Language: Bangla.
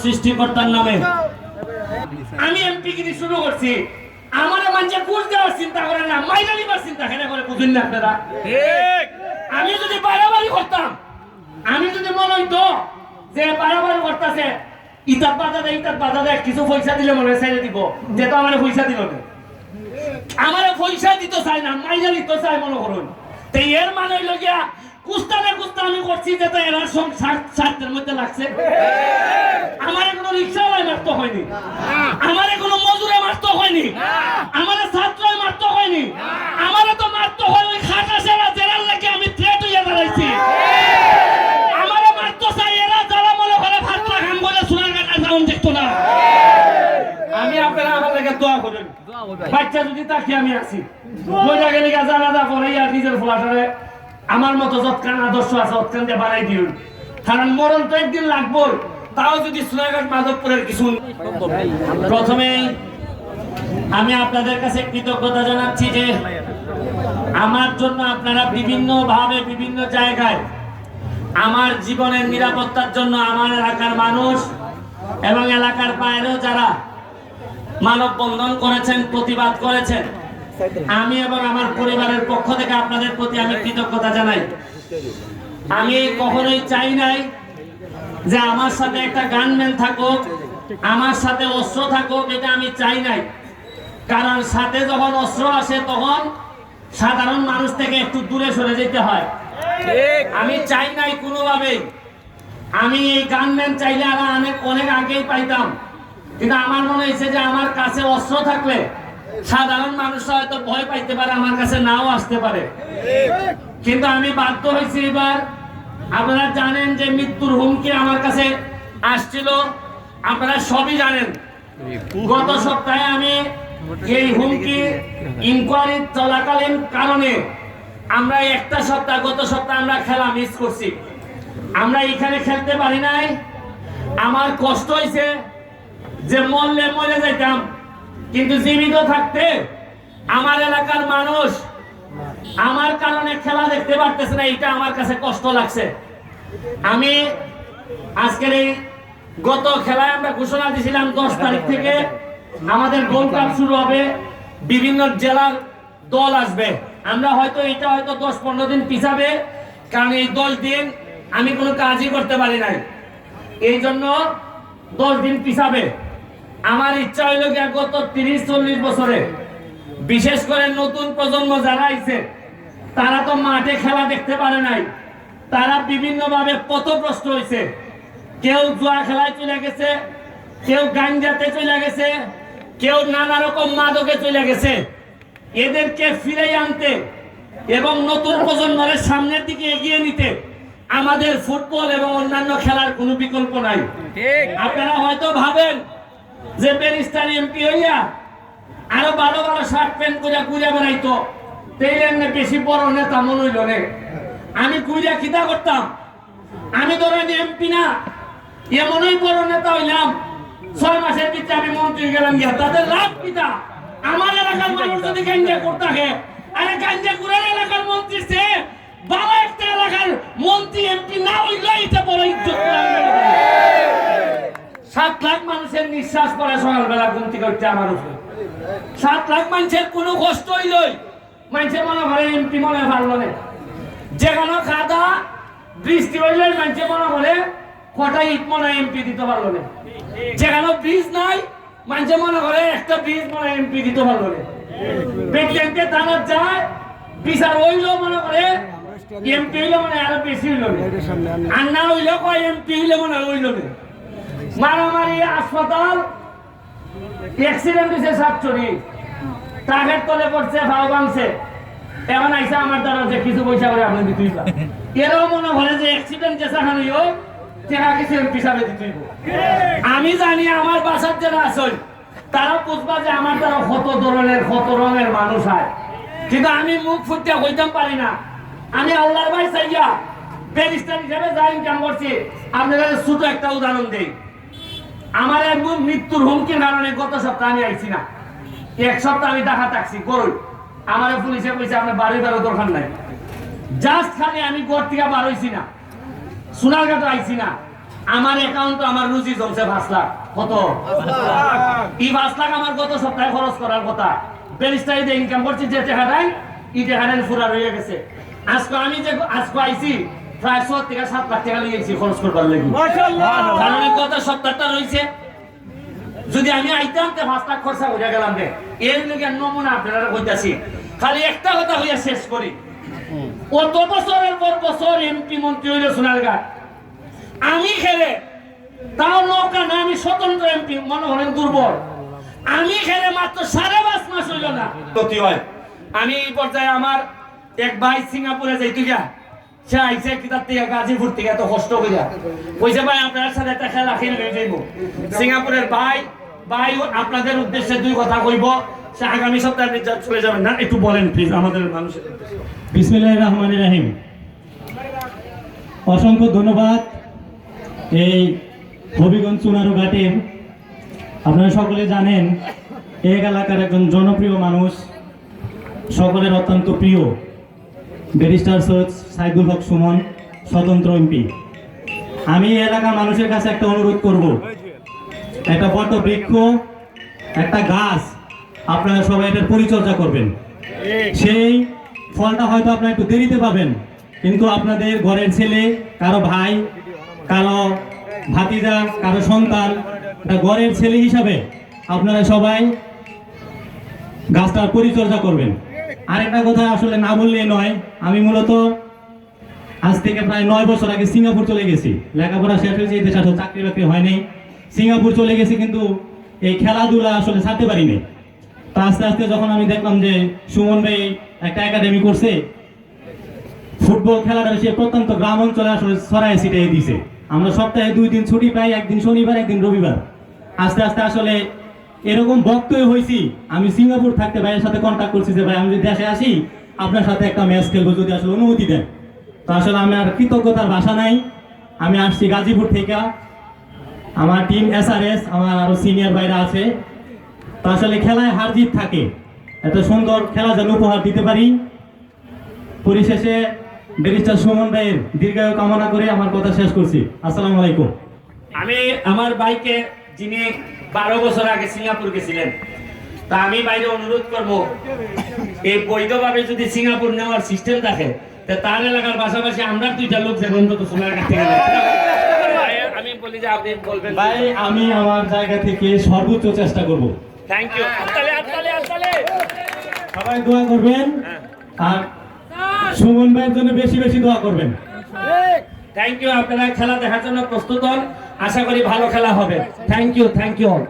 সৃষ্টিকর্তার নামে আমি এমপি গিরি শুরু করছি। আমার মানুষ ঘুষ দেওয়ার চিন্তা করে না, মাইনা নিবার চিন্তা করে বুঝুন না আপনারা। আমি যদি বাড়াবাড়ি করতাম, আমি যদি মনে হইতো যে বাড়াবাড়ি করতেছে ইটার বাধা দেয় কিছু পয়সা দিলে মনে হয় ছেড়ে দিব, যেহেতু আমার পয়সা দিল না, আমার পয়সা দিতে চাই না, মাইনা নিতে চাই মনে করুন। তো এর মানে হইল গিয়া কুস্তানে কুস্তা আমি করছি যেটা এরা স্বার্থের মধ্যে লাগছে। আমার কোনো রিক্সাওয়ালা মারতে হয়নি, আমার কোনো মজুরে মারতে হয়নি, আমার ছাত্রই মারতে হয়নি, আমার তো মারতে হয় ওই খাটা সেরা জেলার লাগে আমি থ্রেট হইয়া দাঁড়াইছি। আমার মারতে চাই এরা যারা মনে করে ভাতটা খান বলে সোনার কাটা সাউন্ড দেখতো না। আমি আপনারা আমার লাগে দোয়া করেন, বাচ্চা যদি তাকে আমি আসি বইটা গেলে জানাজা পরে আর নিজের ফলাটারে আমার মতো যৎকান আদর্শ আছে অৎকান দিয়ে বানাই দিন, কারণ মরণ তো একদিন লাগবো। তাও যদি সোনারঘাট মাধবপুরের কিছু। প্রথমেই আমি আপনাদের কাছে কৃতজ্ঞতা জানাচ্ছি যে আমার জন্য আপনারা বিভিন্ন ভাবে বিভিন্ন জায়গায় আমার জীবনের নিরাপত্তার জন্য আমার এলাকার মানুষ এবং এলাকার বাইরেও যারা মানববন্ধন করেছেন, প্রতিবাদ করেছেন, আমি এবং আমার পরিবারের পক্ষ থেকে আপনাদের প্রতি আমি কৃতজ্ঞতা জানাই। আমি কখনোই চাই নাই যে আমার সাথে একটা গানম্যান থাকুক, আমার সাথে অস্ত্র থাকুক, এটা আমি চাই নাই। কারণ সাথে যখন অস্ত্র আসে তখন সাধারণ মানুষ থেকে একটু দূরে সরে যেতে হয়। আমি চাই নাই কোনোভাবেই। আমি এই গানম্যান চাইলে আর অনেক আগেই পাইতাম, কিন্তু আমার মনে হয়েছে যে আমার কাছে অস্ত্র থাকলে সাধারণ মানুষরা হয়তো ভয় পাইতে পারে, আমার কাছে নাও আসতে পারে। কিন্তু আমি বাধ্য হয়েছি এবার। আপনারা জানেন যে মৃত্যুর হুমকি আমার কাছে আসছিল, আপনারা সবই জানেন। গত সপ্তাহে আমি এই হুমকি ইনকোয়ারি চলাকালীন কারণে আমরা একটা সপ্তাহ, গত সপ্তাহে আমরা খেলা মিস করছি, আমরা এখানে খেলতে পারি নাই। আমার কষ্ট হয়েছে যে মরলে মরে যাইতাম, কিন্তু জীবিত থাকতে আমার এলাকার মানুষ আমার কারণে খেলা দেখতে পারতেছে না, এটা আমার কাছে কষ্ট লাগছে। আমি আজকের এই গত খেলায় আমরা ঘোষণা দিয়েছিলাম 10 তারিখ থেকে আমাদের গোল্ড কাপ শুরু হবে, বিভিন্ন জেলার দল আসবে। আমরা হয়তো 10-15 দিন পিছাবে, কারণ এই 10 দিন আমি কোনো কাজই করতে পারি নাই, এই জন্য 10 দিন পিছাবে। আমার ইচ্ছা হইল কি গত 30-40 বছরে বিশেষ করে নতুন প্রজন্ম যারা আইছে তারা তো মাঠে খেলা দেখতে পারে নাই, তারা বিভিন্ন ভাবে পথভ্রষ্ট হয়েছে। কেউ জুয়া খেলায় চলে গেছে, কেউ গাঞ্জাতে চলে গেছে, কেউ নানা রকম মাদকে চলে গেছে। এদেরকে ফিরে আনতে এবং নতুন প্রজন্মের সামনের দিকে এগিয়ে নিতে আমাদের ফুটবল এবং অন্যান্য খেলার কোনো বিকল্প নাই। আপনারা হয়তো ভাবেন যে ব্যারিস্টার এমপি হইয়া আরো ভালো ভালো শার্ট প্যান্ট করে ঘুরে বেড়াইতো, বেশি বড় নেতা মনে হইল নে। আমি ঘুরিয়া খিদা করতাম, আমি ধরেন এমপি না, এমনই বড় নেতা হইলাম 6 মাসের ভিতরে আমি মন্ত্রী গেলাম গিয়া। তাদের লাভ কিটা? আমার এলাকার মানুষ যদি গাঞ্জা করতে থাকে, আরে গাঞ্জা কুড়ার এলাকার মন্ত্রী সে বাবা একটা এলাকার মন্ত্রী এমপি না হইলে এটা বড় ইজ্জত। 7 লাখ মানুষের নিঃশ্বাস পড়ে সকালবেলা ঘুম থেকে উঠতে আমার উপরে। 7 লাখ মানুষের কোনো কষ্ট হইলই মানুষের মনে করে এমপি মনে ভালো নেই। যেখানে খাদা বৃষ্টি হইলে মানুষের মনে করে কটা ইট মনে এমপি দিতে পারলো না। যেখানে ব্রিজ নাই মানুষের মনে করে একটা ব্রিজ মনে এমপি দিতে পারলো না। প্রেসিডেন্টকে থানার যায় বিচার হইলেও মনে করে এমপি হইলে মনে আরো বেশি হইল না, আর না হইলেও কয় এমপি হইলে মনে হইল না। মারামারি, হাসপাতাল, অ্যাক্সিডেন্ট হয়েছে, ছাত্রী ট্রাকের তলে পড়ছে, ভাও ভাঙছে, এখন আইসা আমার দ্বারা যে কিছু পয়সা করে আপনি দিতেই পারেন। এরাও মনে করে যে অ্যাক্সিডেন্ট যেসা হইও টাকা কিছু হিসাবে দিতেই। আমি জানি আমার বাসার যারা আসল তারা বুঝবা যে আমার দ্বারা কত ধরনের কত রঙের মানুষ হয়, কিন্তু আমি মুখ ফুটিয়া হইতাম পারি না। আমি আল্লাহর ভাই চাইয়া ব্যারিস্টার হিসেবে যা ইনকাম করছি, আপনাদের ছোট একটা উদাহরণ দেই। আমার মৃত্যুর হুমকির কারণে গত সপ্তাহে আমি আইছি না, 1 সপ্তাহ আমি ঢাকা থাকছি গরুই। আমার পুলিশে কইছে আপনার বাড়ি বেরো দরকার নাই, জাস্ট খালি আমি ঘর থেকে বার হইছি না, সোনারঘাট আইছি না, আমার অ্যাকাউন্ট আমার রুজি জমছে 5 লাখ। কত? এই 5 লাখ আমার গত সপ্তাহে খরচ করার কথা। ব্যারিস্টারি দিয়ে ইনকাম করছি যে টাকাটাই এই টাকাটাই ফুরা রয়ে গেছে। আজকে আমি যে আজকে আইছি প্রায় 7 থেকে 7 লাখ টাকা লিয়েছি খরচ করবার লাগি। কারণ গত সপ্তাহটা রয়েছে, যদি আমি আইতাম তে 5 লাখ খরচা হয়ে গেলাম রে। এর লিগে নমুনা আপনারা কইতাছি। খালি একটা কথা হইয়া শেষ করি, কত বছরের পর বছর এমপি মন্ত্রী হইল সোনারঘাট, আমি খেলে তাও নৌকা না, আমি স্বতন্ত্র এমপি, মনে হলেন দুর্বল। আমি খেলে মাত্র 5.5 মাস হইল না ক্ষতি হয়। আমি এই পর্যায়ে আমার এক ভাই সিঙ্গাপুরে যাইতে গিয়া, সে আইসে কিতাব থেকে গাজীপুর থেকে এত কষ্ট করিয়া কইছে ভাই আপনার সাথে একটা খেলা খেলবে যাইব। সিঙ্গাপুরের ভাই আপনাদের উদ্দেশ্যে 2 কথা কইব, সে আগামী সপ্তাহে নির্যাত চলে যাবেন না, একটু বলেন প্লিজ আমাদের মানুষের। বিসমিল্লাহির রহমানির রহিম। অসংখ্য ধন্যবাদ এই হবিগঞ্জ চুনারু ঘাটের, আপনারা সকলে জানেন এই এলাকার একজন জনপ্রিয় মানুষ, সকলের অত্যন্ত প্রিয় ব্যারিস্টার সৈয়দ সাইদুল হক সুমন, স্বতন্ত্র এমপি। আমি এই এলাকার মানুষের কাছে একটা অনুরোধ করব, একটা বট বৃক্ষ, একটা গাছ, আপনারা সবাই এটার পরিচর্যা করবেন। সেই ফলটা হয়তো আপনারা একটু দেরিতে পাবেন, কিন্তু আপনাদের ঘরের ছেলে, কারো ভাই, কারো ভাতিজা, কারো সন্তান, একটা ঘরের ছেলে হিসাবে আপনারা সবাই গাছটার পরিচর্যা করবেন। আরেকটা কথা আসলে না বললেই নয়, আমি মূলত আজ থেকে প্রায় 9 বছর আগে সিঙ্গাপুর চলে গেছি। লেখাপড়া শেষ হয়েছে, এই দেশে আসলে চাকরি বাকরি হয়নি, সিঙ্গাপুর চলে গেছি, কিন্তু এই খেলাধুলা আসলে ছাড়তে পারিনি। তা আস্তে আস্তে যখন আমি দেখলাম যে সুমন ভাই একটা একাডেমি করছে, ফুটবল খেলাটা সে প্রত্যন্ত গ্রাম অঞ্চলে আসলে ছড়ায় ছিটিয়ে দিছে। আমরা সপ্তাহে 2 দিন ছুটি পাই, একদিন শনিবার একদিন রবিবার। আস্তে আস্তে আসলে এরকম বক্তব্য হয়েছি, আমি সিঙ্গাপুর থাকতে ভাইয়ের সাথে কন্ট্যাক্ট করছি যে ভাই আমি যদি দেশে আসি আপনার সাথে একটা ম্যাচ খেলবো, যদি আসলে অনুমতি দেন। তো আসলে আমি আর কৃতজ্ঞতার ভাষা নাই। আমি আসছি গাজীপুর থেকে, আমার টিম SRS, আমার আরো সিনিয়র ভাইরা আছে। তো আসলে খেলায় হার জিত থাকে, এত সুন্দর খেলা যেন উপহার দিতে পারি। পরিশেষে ব্যারিস্টার সুমন ভাইয়ের দীর্ঘায়ু কামনা করে আমার কথা শেষ করছি। আসসালামু আলাইকুম। আমি আমার ভাইকে, যিনি 12 বছর আগে সিঙ্গাপুর গেছিলেন, তা আমি বাইরে অনুরোধ করব, এই বৈধভাবে যদি সিঙ্গাপুর নেওয়ার সিস্টেম থাকে, তার এলাকার পাশাপাশি আমরা 2টা লোক যেন অন্তত সোনারঘাট থেকে আমি বলি যে আপনি বলবেন। ভাই আমি আমার জায়গা থেকে সর্বোচ্চ চেষ্টা করব। Thank you. সবাই দোয়া করবেন, আর সুমন ভাইয়ের জন্য বেশি বেশি দোয়া করবেন। Thank you. আপনারা খেলা দেখার জন্য প্রস্তুত হন, আশা করি ভালো খেলা হবে। Thank you all.